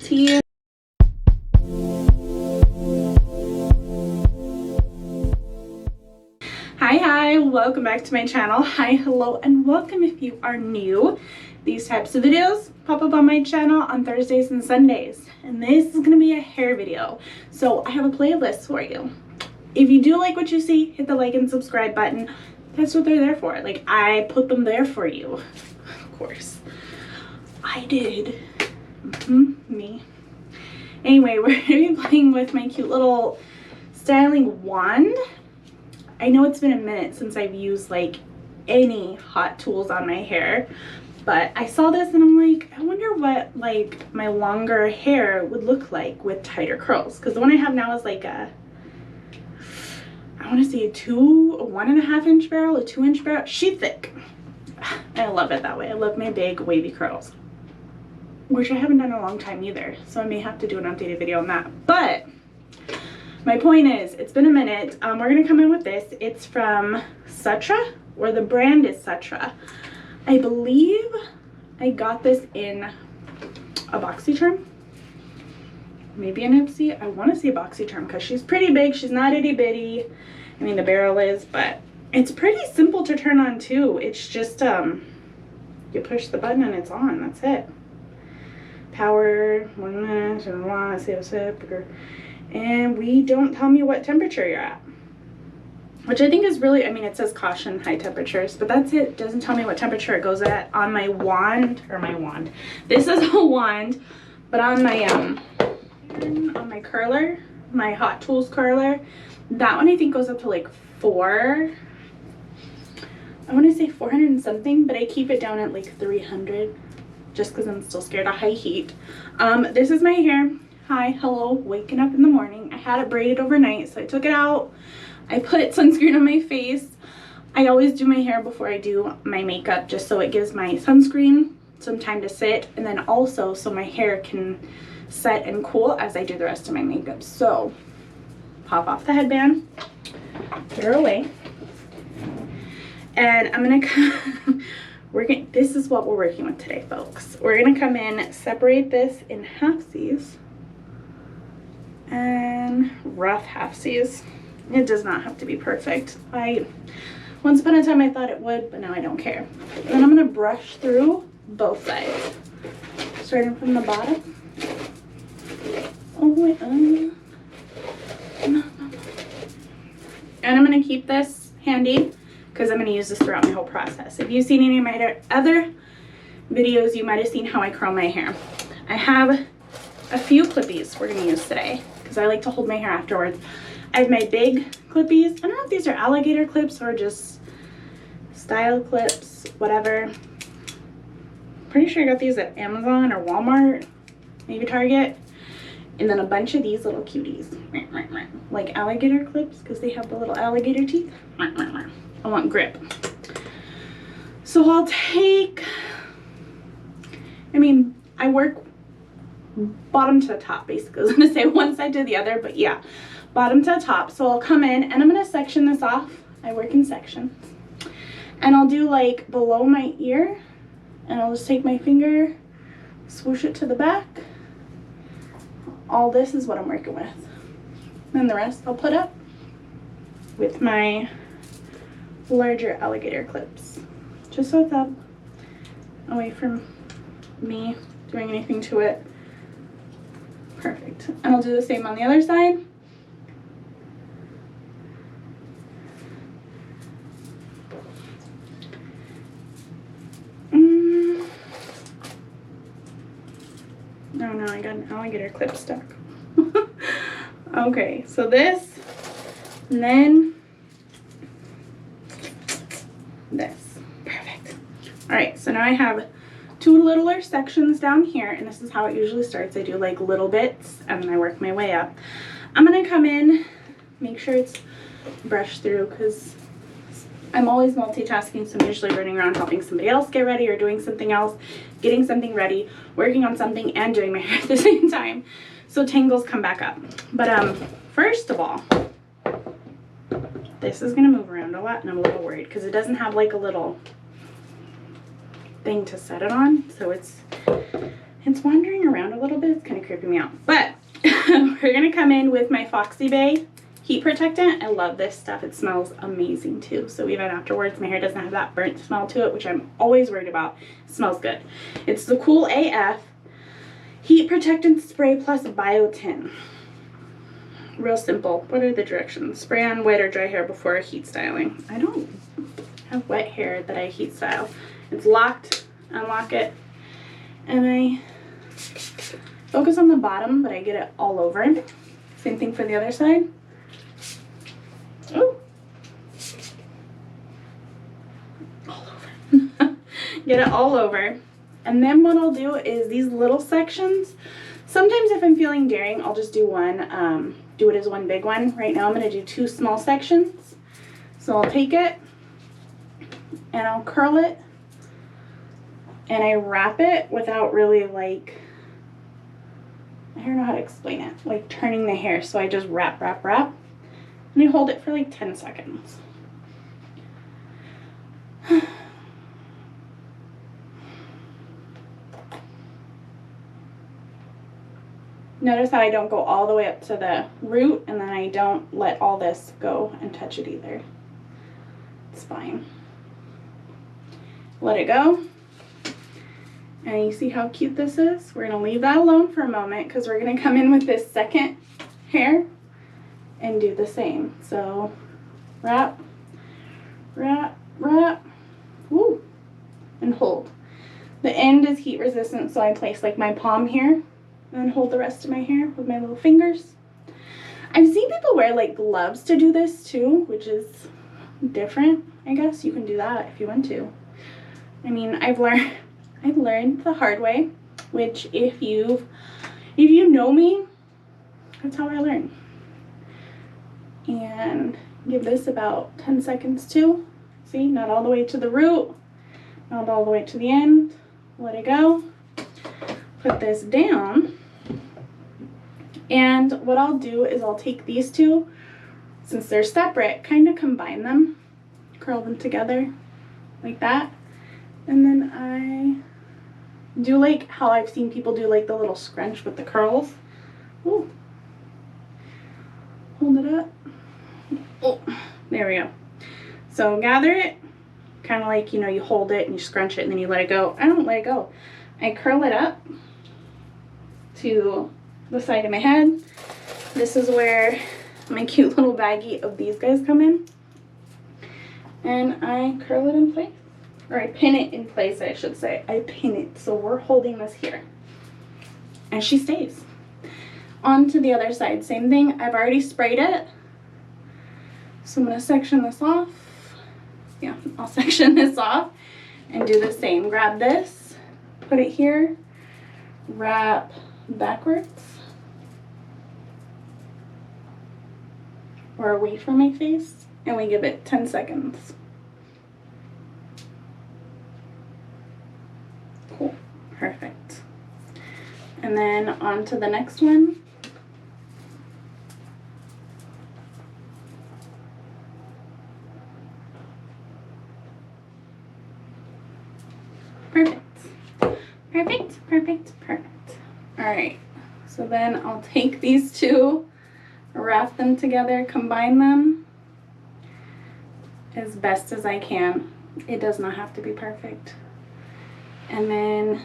tea. Hi, welcome back to my channel. Hi, hello, and welcome if you are new. These types of videos pop up on my channel on Thursdays and Sundays, and this is going to be a hair video. So I have a playlist for you. If you do like what you see, hit the like and subscribe button. That's what they're there for. Like, I put them there for you. Of course. I did. Me. Anyway, we're going to be playing with my cute little styling wand. I know it's been a minute since I've used like any hot tools on my hair, but I saw this and I'm like, I wonder what like my longer hair would look like with tighter curls, because the one I have now is like a, I want to say a 1.5 inch barrel, a 2 inch barrel. She's thick. I love it that way. I love my big wavy curls, which I haven't done in a long time either, so I may have to do an updated video on that. But my point is, it's been a minute. We're gonna come in with this. It's from Sutra, or the brand is Sutra. I believe I got this in a BoxyCharm, maybe an Ipsy. I want to say a BoxyCharm because she's pretty big. She's not itty bitty. I mean, the barrel is, but it's pretty simple to turn on too. It's just you push the button and it's on. That's it. Power 1 minute. Save a sip. And we don't tell me what temperature you're at, which I think is really, I mean, it says caution high temperatures, but that's it. It doesn't tell me what temperature it goes at on my wand, or my wand. This is a wand, but on my curler, my Hot Tools curler, that one I think goes up to like 4. I want to say 400 and something, but I keep it down at like 300 just because I'm still scared of high heat. This is my hair. Hi, hello, waking up in the morning. I had it braided overnight, so I took it out. I put sunscreen on my face. I always do my hair before I do my makeup, just so it gives my sunscreen some time to sit, and then also so my hair can set and cool as I do the rest of my makeup. So pop off the headband, put her away, and I'm gonna this is what we're working with today, folks. We're gonna come in, separate this in halfsies and rough halfsies. It does not have to be perfect. Once upon a time I thought it would, but now I don't care. And then I'm gonna brush through both sides, starting from the bottom all the way up. And I'm gonna keep this handy because I'm gonna use this throughout my whole process. If you've seen any of my other videos, you might have seen how I curl my hair. I have a few clippies we're gonna use today because I like to hold my hair afterwards. I have my big clippies. I don't know if these are alligator clips or just style clips, whatever. Pretty sure I got these at Amazon or Walmart, maybe Target. And then a bunch of these little cuties, like alligator clips, because they have the little alligator teeth. I want grip. So I'll take, I mean, I work bottom to the top, basically. I was gonna say one side to the other, but yeah, bottom to the top. So I'll come in and I'm gonna section this off. I work in sections, and I'll do like below my ear, and I'll just take my finger, swoosh it to the back. All this is what I'm working with, and the rest I'll put up with my larger alligator clips, just so it's up, away from me doing anything to it. Perfect. And I'll do the same on the other side. Oh no, I got an alligator clip stuck. Okay, so this, and then this. Perfect. All right, so now I have 2 littler sections down here, and this is how it usually starts. I do like little bits and then I work my way up. I'm gonna come in, make sure it's brushed through, because I'm always multitasking, so I'm usually running around helping somebody else get ready or doing something else, getting something ready, working on something, and doing my hair at the same time. So tangles come back up. But first of all, this is gonna move around a lot, and I'm a little worried because it doesn't have like a little thing to set it on, so it It's wandering around a little bit. It's kind of creeping me out. But we're going to come in with my Foxy Bay heat protectant. I love this stuff. It smells amazing too. So even afterwards, my hair doesn't have that burnt smell to it, which I'm always worried about. It smells good. It's the Cool AF Heat Protectant Spray plus Biotin. Real simple. What are the directions? Spray on wet or dry hair before heat styling. I don't have wet hair that I heat style. It's locked. Unlock it. And I focus on the bottom, but I get it all over. Same thing for the other side. Oh. All over. Get it all over. And then what I'll do is these little sections. Sometimes if I'm feeling daring, I'll just do one, do it as one big one. Right now I'm going to do 2 small sections. So I'll take it and I'll curl it. And I wrap it without really like, I don't know how to explain it, like turning the hair. So I just wrap. And I hold it for like 10 seconds. Notice how I don't go all the way up to the root, and then I don't let all this go and touch it either. It's fine. Let it go. And you see how cute this is? We're going to leave that alone for a moment because we're going to come in with this second hair and do the same. So wrap, woo, and hold. The end is heat resistant, so I place like my palm here and then hold the rest of my hair with my little fingers. I've seen people wear like gloves to do this too, which is different. I guess you can do that if you want to. I mean, I've learned the hard way, which if you know me, that's how I learn. And give this about 10 seconds too. See, not all the way to the root, not all the way to the end. Let it go. Put this down. And what I'll do is I'll take these two, since they're separate, kind of combine them, curl them together like that. And then I do like how I've seen people do like the little scrunch with the curls. Ooh. Hold it up. Oh, there we go. So gather it, kind of like, you know, you hold it and you scrunch it and then you let it go. I don't let it go. I curl it up to the side of my head. This is where my cute little baggie of these guys come in. And I curl it in place. Or I pin it in place, I should say. I pin it. So we're holding this here. And she stays. On to the other side. Same thing. I've already sprayed it. So I'm going to section this off. Yeah, I'll section this off and do the same. Grab this, put it here, wrap backwards or away from my face, and we give it 10 seconds. Cool. Perfect. And then on to the next one. Perfect. All right, so then I'll take these two, wrap them together, combine them as best as I can. It does not have to be perfect. And then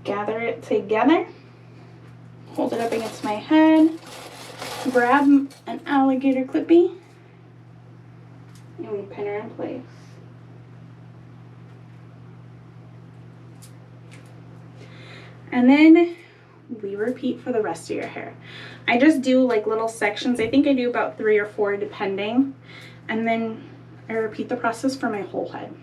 gather it together, hold it up against my head, grab an alligator clippy, and we pin her in place. And then we repeat for the rest of your hair. I just do like little sections. I think I do about 3 or 4 depending. And then I repeat the process for my whole head.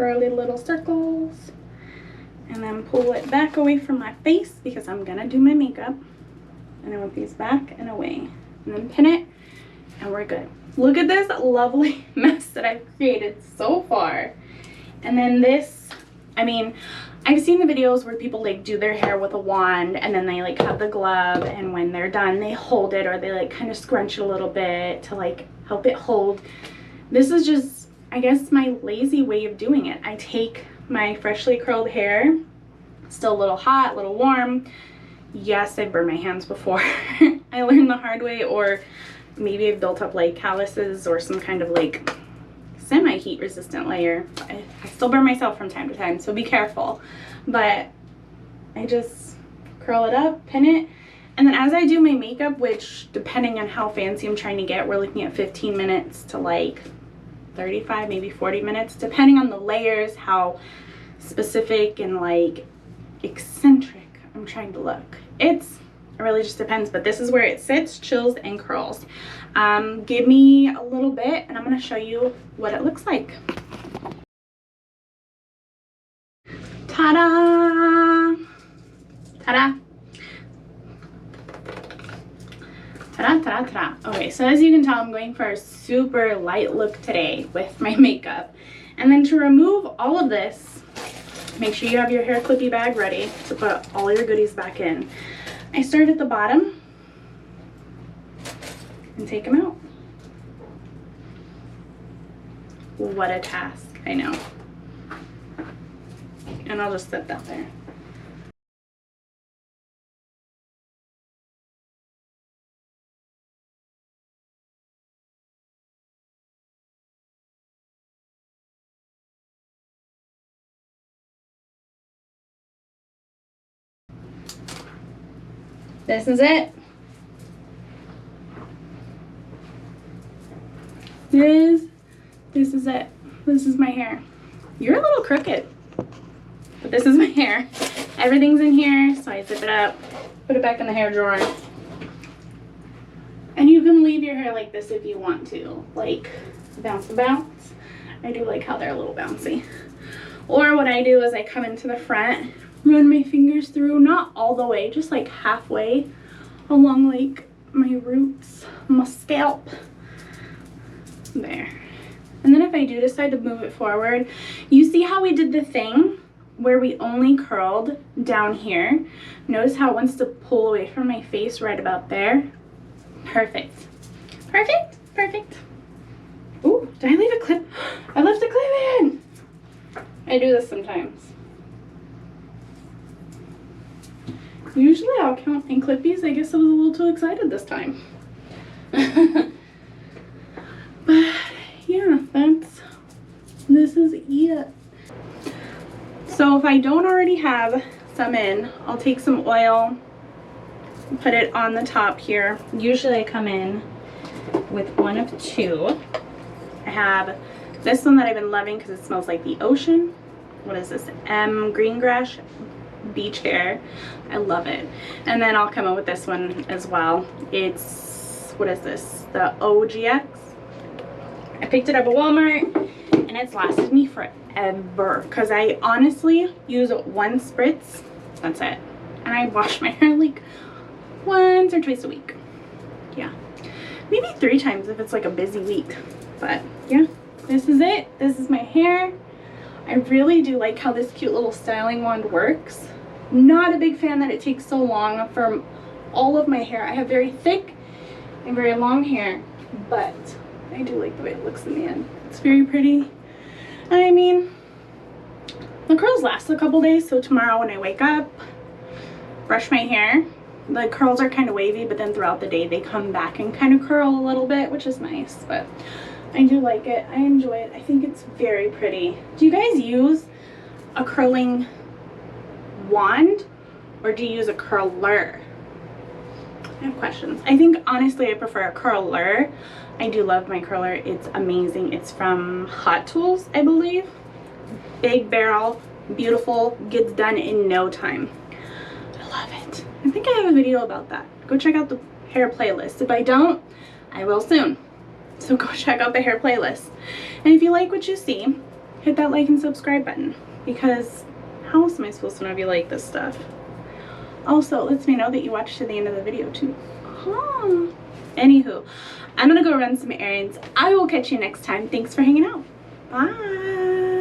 curly little circles. And then pull it back away from my face because I'm gonna do my makeup. And I want these back and away. And then pin it, and we're good. Look at this lovely mess that I've created so far. And then this, I mean, I've seen the videos where people like do their hair with a wand and then they like have the glove, and when they're done they hold it, or they like kind of scrunch it a little bit to like help it hold. This is just, I guess, my lazy way of doing it. I take my freshly curled hair, still a little hot, a little warm. Yes, I've burned my hands before. I learned the hard way, or maybe I've built up like calluses or some kind of like semi-heat resistant layer. I still burn myself from time to time, so be careful. But I just curl it up, pin it, and then as I do my makeup, which depending on how fancy I'm trying to get, we're looking at 15 minutes to like 35, maybe 40 minutes, depending on the layers, how specific and like eccentric I'm trying to look. It really just depends, but this is where it sits, chills, and curls. Give me a little bit and I'm going to show you what it looks like. Ta-da! Ta-da! Ta-da, ta-da, ta-da. Okay, so as you can tell, I'm going for a super light look today with my makeup. And then to remove all of this, make sure you have your hair clippy bag ready to put all your goodies back in. I start at the bottom and take them out. What a task, I know. And I'll just set that there. This is it. This is it. This is my hair. You're a little crooked, but this is my hair. Everything's in here, so I zip it up, put it back in the hair drawer. And you can leave your hair like this if you want to, like bounce. I do like how they're a little bouncy. Or what I do is I come into the front, run my fingers through, not all the way, just like halfway along like my roots, my scalp. There. And then if I do decide to move it forward, you see how we did the thing where we only curled down here? Notice how it wants to pull away from my face right about there. Perfect. Perfect, perfect. Ooh, did I leave a clip? I left a clip in. I do this sometimes. Usually I'll count in clippies. I guess I was a little too excited this time. But yeah, this is it. So if I don't already have some in, I'll take some oil, put it on the top here. Usually I come in with one of two. I have this one that I've been loving because it smells like the ocean. What is this? Green grass beach hair. I love it. And then I'll come in with this one as well. It's, what is this? The OGX. I picked it up at Walmart and it's lasted me forever because I honestly use one spritz. That's it. And I wash my hair like once or twice a week. Yeah. Maybe 3 times if it's like a busy week. But yeah, this is it. This is my hair. I really do like how this cute little styling wand works. Not a big fan that it takes so long for all of my hair. I have very thick and very long hair, but I do like the way it looks in the end. It's very pretty. And I mean, the curls last a couple days, so tomorrow when I wake up, brush my hair, the curls are kind of wavy, but then throughout the day they come back and kind of curl a little bit, which is nice. But I do like it. I enjoy it. I think it's very pretty. Do you guys use a curling wand or do you use a curler? I have questions. I think honestly I prefer a curler. I do love my curler. It's amazing. It's from Hot Tools, I believe. Big barrel, beautiful, gets done in no time. I love it. I think I have a video about that. Go check out the hair playlist. If I don't, I will soon. So go check out the hair playlist. And if you like what you see, hit that like and subscribe button, because how else am I supposed to know if you like this stuff? Also, it lets me know that you watched to the end of the video too. Anywho, I'm gonna go run some errands. I will catch you next time. Thanks for hanging out. Bye.